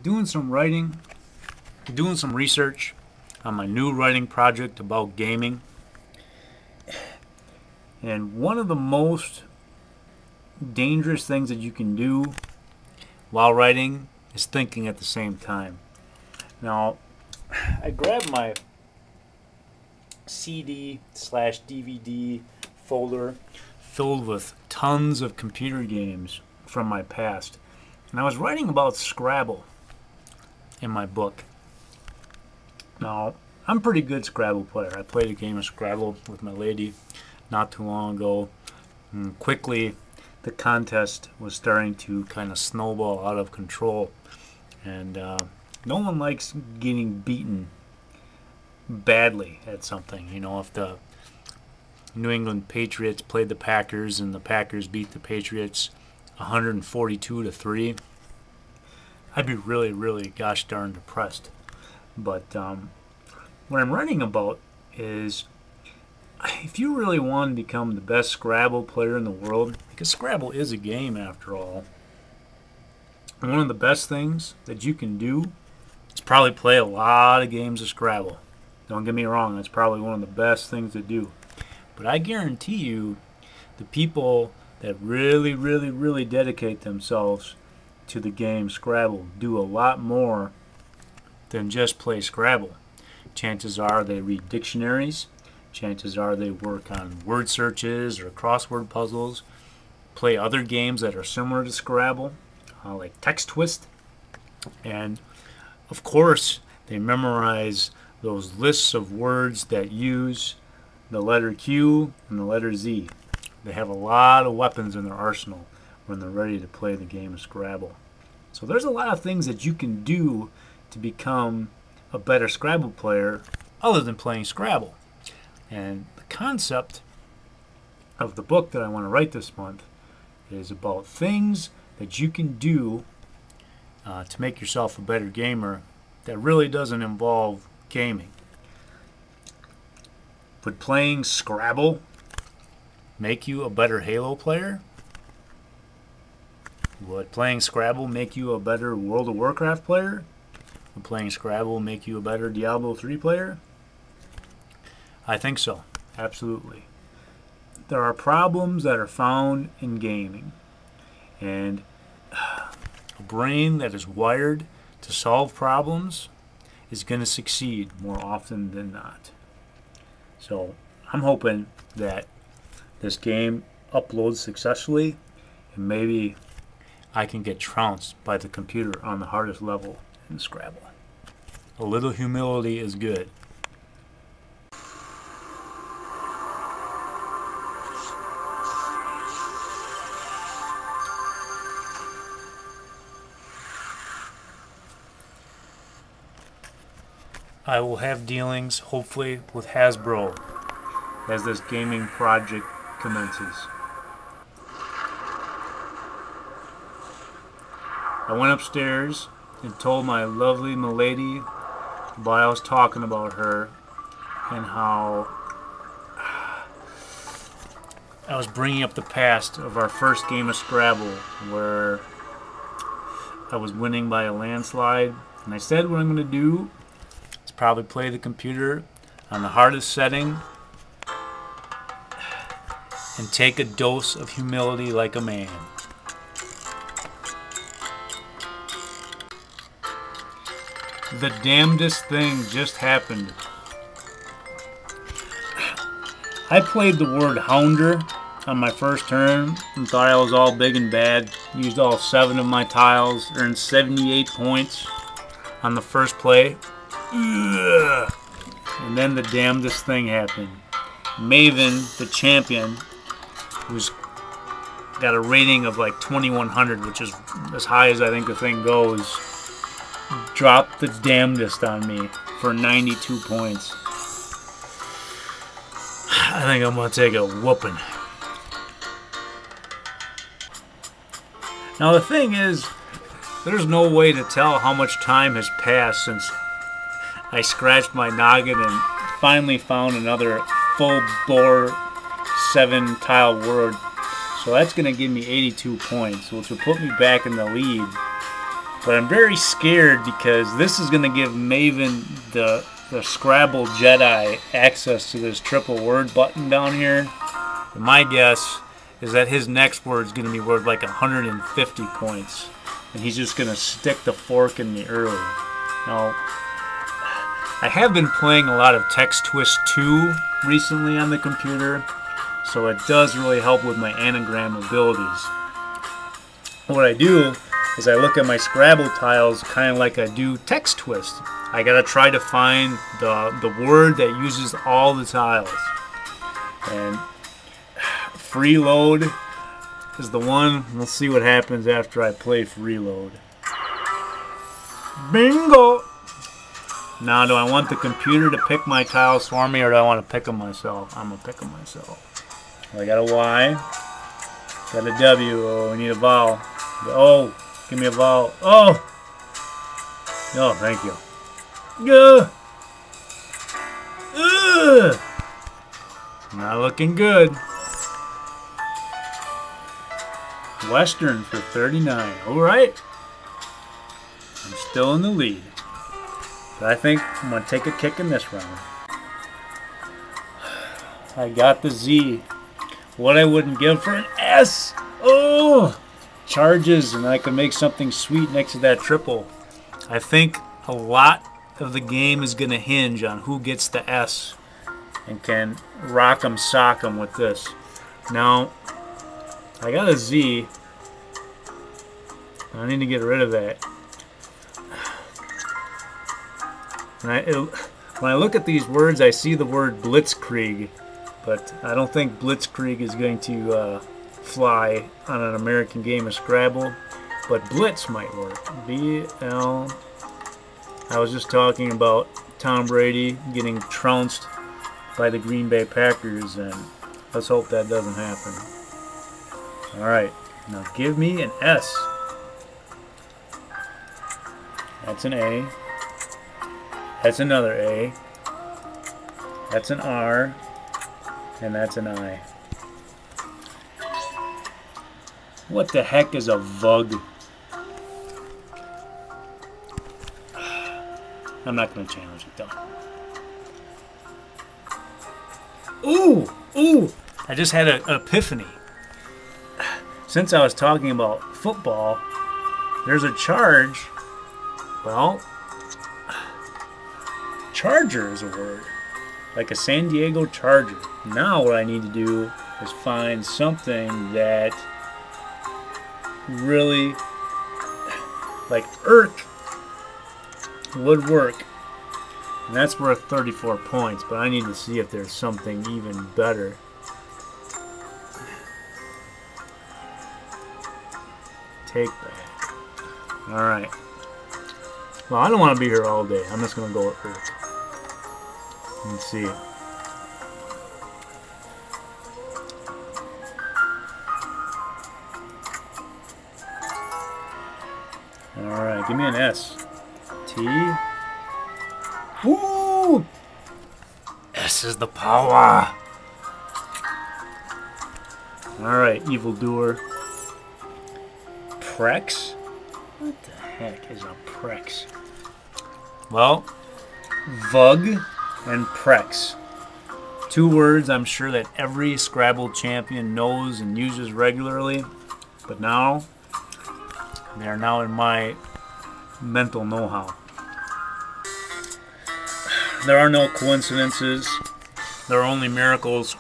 doing some writing, doing some research on my new writing project about gaming. And one of the most dangerous things that you can do while writing is thinking at the same time. Now, I grabbed my CD/DVD folder filled with tons of computer games from my past. And I was writing about Scrabble in my book. Now, I'm a pretty good Scrabble player. I played a game of Scrabble with my lady not too long ago. And quickly, the contest was starting to kind of snowball out of control. And no one likes getting beaten badly at something. You know, if the New England Patriots played the Packers and the Packers beat the Patriots 142-3, I'd be really, really gosh darn depressed. But what I'm writing about is if you really want to become the best Scrabble player in the world, because Scrabble is a game after all, one of the best things that you can do is probably play a lot of games of Scrabble. Don't get me wrong, that's probably one of the best things to do. But I guarantee you, the people that really, really, really dedicate themselves to the game Scrabble do a lot more than just play Scrabble. Chances are they read dictionaries. Chances are they work on word searches or crossword puzzles, play other games that are similar to Scrabble, like Text Twist. And, of course, they memorize those lists of words that use the letter Q and the letter Z. They have a lot of weapons in their arsenal when they're ready to play the game of Scrabble. So there's a lot of things that you can do to become a better Scrabble player other than playing Scrabble. And the concept of the book that I want to write this month is about things that you can do to make yourself a better gamer that really doesn't involve gaming. Would playing Scrabble make you a better Halo player? Would playing Scrabble make you a better World of Warcraft player? Would playing Scrabble make you a better Diablo 3 player? I think so, absolutely. There are problems that are found in gaming, and a brain that is wired to solve problems is going to succeed more often than not. So I'm hoping that this game uploads successfully, and maybe I can get trounced by the computer on the hardest level in Scrabble. A little humility is good. I will have dealings, hopefully, with Hasbro as this gaming project commences. I went upstairs and told my lovely milady while I was talking about her and how I was bringing up the past of our first game of Scrabble where I was winning by a landslide. And I said what I'm going to do is probably play the computer on the hardest setting and take a dose of humility like a man. The damnedest thing just happened. I played the word hounder on my first turn and thought I was all big and bad. Used all 7 of my tiles, earned 78 points on the first play. Ugh. And then the damnedest thing happened. Maven, the champion, who's got a rating of like 2100, which is as high as I think the thing goes, dropped the damnedest on me for 92 points. I think I'm going to take a whooping. Now the thing is, there's no way to tell how much time has passed since I scratched my noggin and finally found another full-bore 7-tile word. So that's going to give me 82 points, which will put me back in the lead But I'm very scared because this is going to give Maven, the Scrabble Jedi, access to this triple word button down here. And my guess is that his next word is going to be worth like 150 points. And he's just going to stick the fork in me early. Now, I have been playing a lot of Text Twist 2 recently on the computer, so it does really help with my anagram abilities. What I do is I look at my Scrabble tiles kind of like I do Text Twist. I gotta try to find the word that uses all the tiles. And freeload is the one. We'll see what happens after I play freeload. Bingo! Now, do I want the computer to pick my tiles for me, or do I want to pick them myself? I'm going to pick them myself. I got a Y. Got a W. Oh, we need a vowel. Oh, give me a vowel. Oh! Oh, thank you. Not looking good. Western for 39. Alright. I'm still in the lead. But I think I'm going to take a kick in this round. I got the Z. What I wouldn't give for an S. Oh! Charges, and I could make something sweet next to that triple. I think a lot of the game is going to hinge on who gets the S and can rock 'em, sock 'em with this. Now, I got a Z. I need to get rid of that. When I look at these words, I see the word blitzkrieg, but I don't think blitzkrieg is going to fly on an American game of Scrabble, but blitz might work. B-L. I was just talking about Tom Brady getting trounced by the Green Bay Packers, and let's hope that doesn't happen. Alright, now give me an S. That's an A. That's another A. That's an R. And that's an I. What the heck is a VUG? I'm not going to challenge it though. Ooh! Ooh! I just had an epiphany. Since I was talking about football, there's a charge. Well, Charger is a word, like a San Diego Charger. Now what I need to do is find something that really, like irk, would work. And that's worth 34 points, but I need to see if there's something even better. Take that. Alright. Well, I don't want to be here all day. I'm just going to go with irk. Let's see. Alright, give me an S. T. Woo! S is the power. Alright, evildoer. Prex? What the heck is a Prex? Well, Vug and Prex. Two words I'm sure that every Scrabble champion knows and uses regularly, but now they are now in my mental know-how. There are no coincidences. There are only miracles.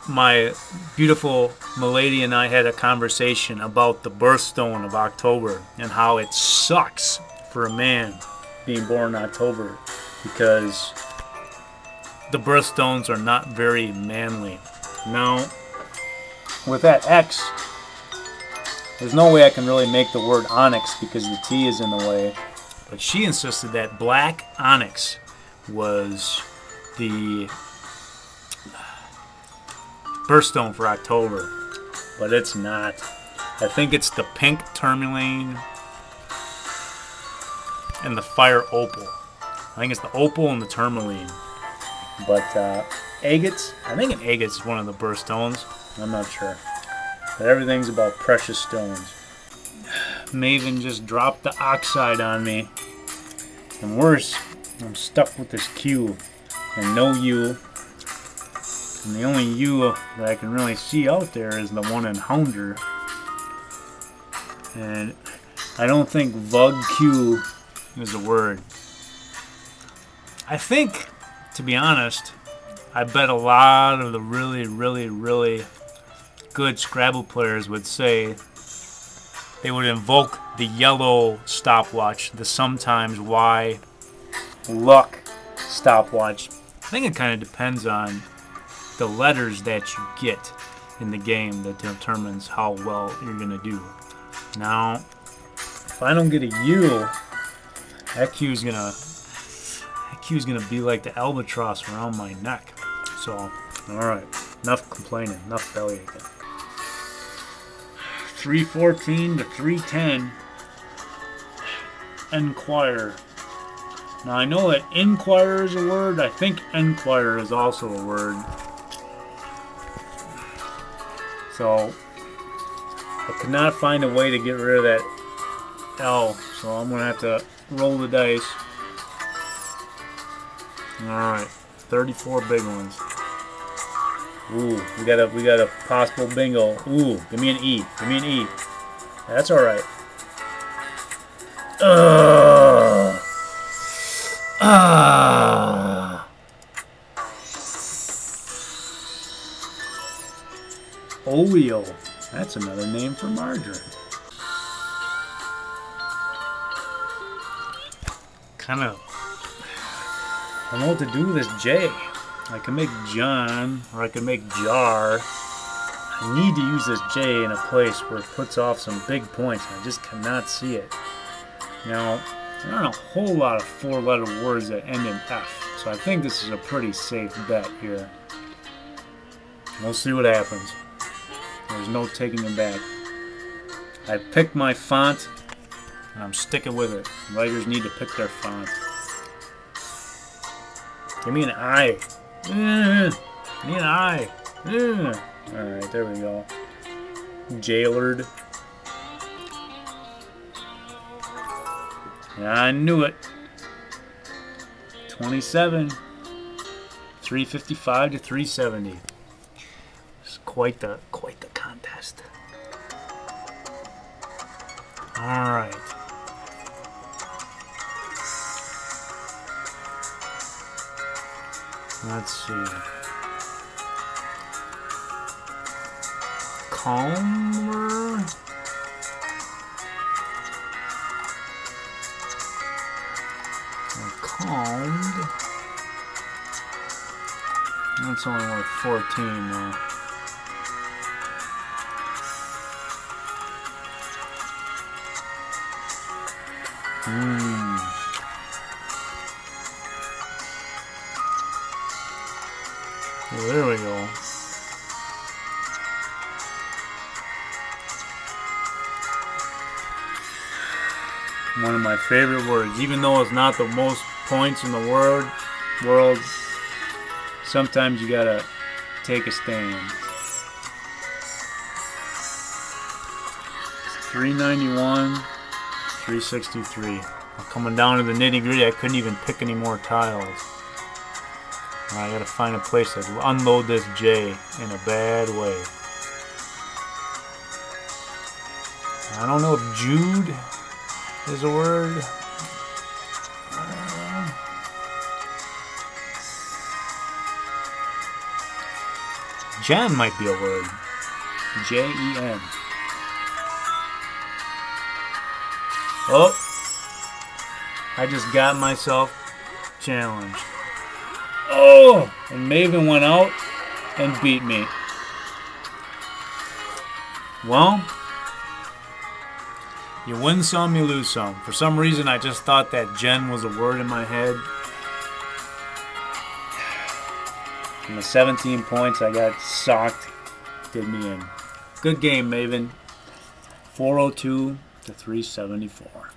My beautiful milady and I had a conversation about the birthstone of October and how it sucks for a man being born in October because the birthstones are not very manly. Now, with that X, there's no way I can really make the word onyx because the T is in the way. But she insisted that black onyx was the birthstone for October. But it's not. I think it's the pink tourmaline and the fire opal. I think it's the opal and the tourmaline. But agates, I think an agate is one of the birthstones. I'm not sure. But everything's about precious stones. Maven just dropped the oxide on me. And worse, I'm stuck with this Q and no U. And the only U that I can really see out there is the one in Hounder. And I don't think VugQ is a word. I think, to be honest, I bet a lot of the really good Scrabble players would say they would invoke the yellow stopwatch, the sometimes Y luck stopwatch. I think it kind of depends on the letters that you get in the game that determines how well you're going to do. Now, if I don't get a U, that Q is gonna be like the albatross around my neck. So, all right, enough complaining, enough bellyaching. 314 to 310. Enquire. Now I know that inquire is a word. I think enquire is also a word. So I could not find a way to get rid of that L, so I'm gonna have to roll the dice. Alright, 34 big ones. Ooh, we got a possible bingo. Ooh, give me an E. Give me an E. That's alright. Oleo. That's another name for margarine. I don't know what to do with this J. I can make John, or I can make Jar. I need to use this J in a place where it puts off some big points. I just cannot see it. Now, there aren't a whole lot of four-letter words that end in F, so I think this is a pretty safe bet here. We'll see what happens. There's no taking it back. I picked my font, and I'm sticking with it. Writers need to pick their font. Give me an I. Give me an I. Alright, there we go. Jailered. Yeah, I knew it. 27. 355 to 370. It's quite the contest. Alright. Let's see. Calmer. Or calmed. That's only worth 14 though. Well, there we go. One of my favorite words, even though it's not the most points in the world, sometimes you gotta take a stand. 391, 363. Coming down to the nitty-gritty, I couldn't even pick any more tiles. I gotta find a place to unload this J in a bad way. I don't know if Jude is a word. Jen might be a word. J-E-N. Oh! I just got myself challenged. Oh! And Maven went out and beat me. Well, you win some, you lose some. For some reason, I just thought that Jen was a word in my head. And the 17 points I got socked did me in. Good game, Maven. 402 to 374.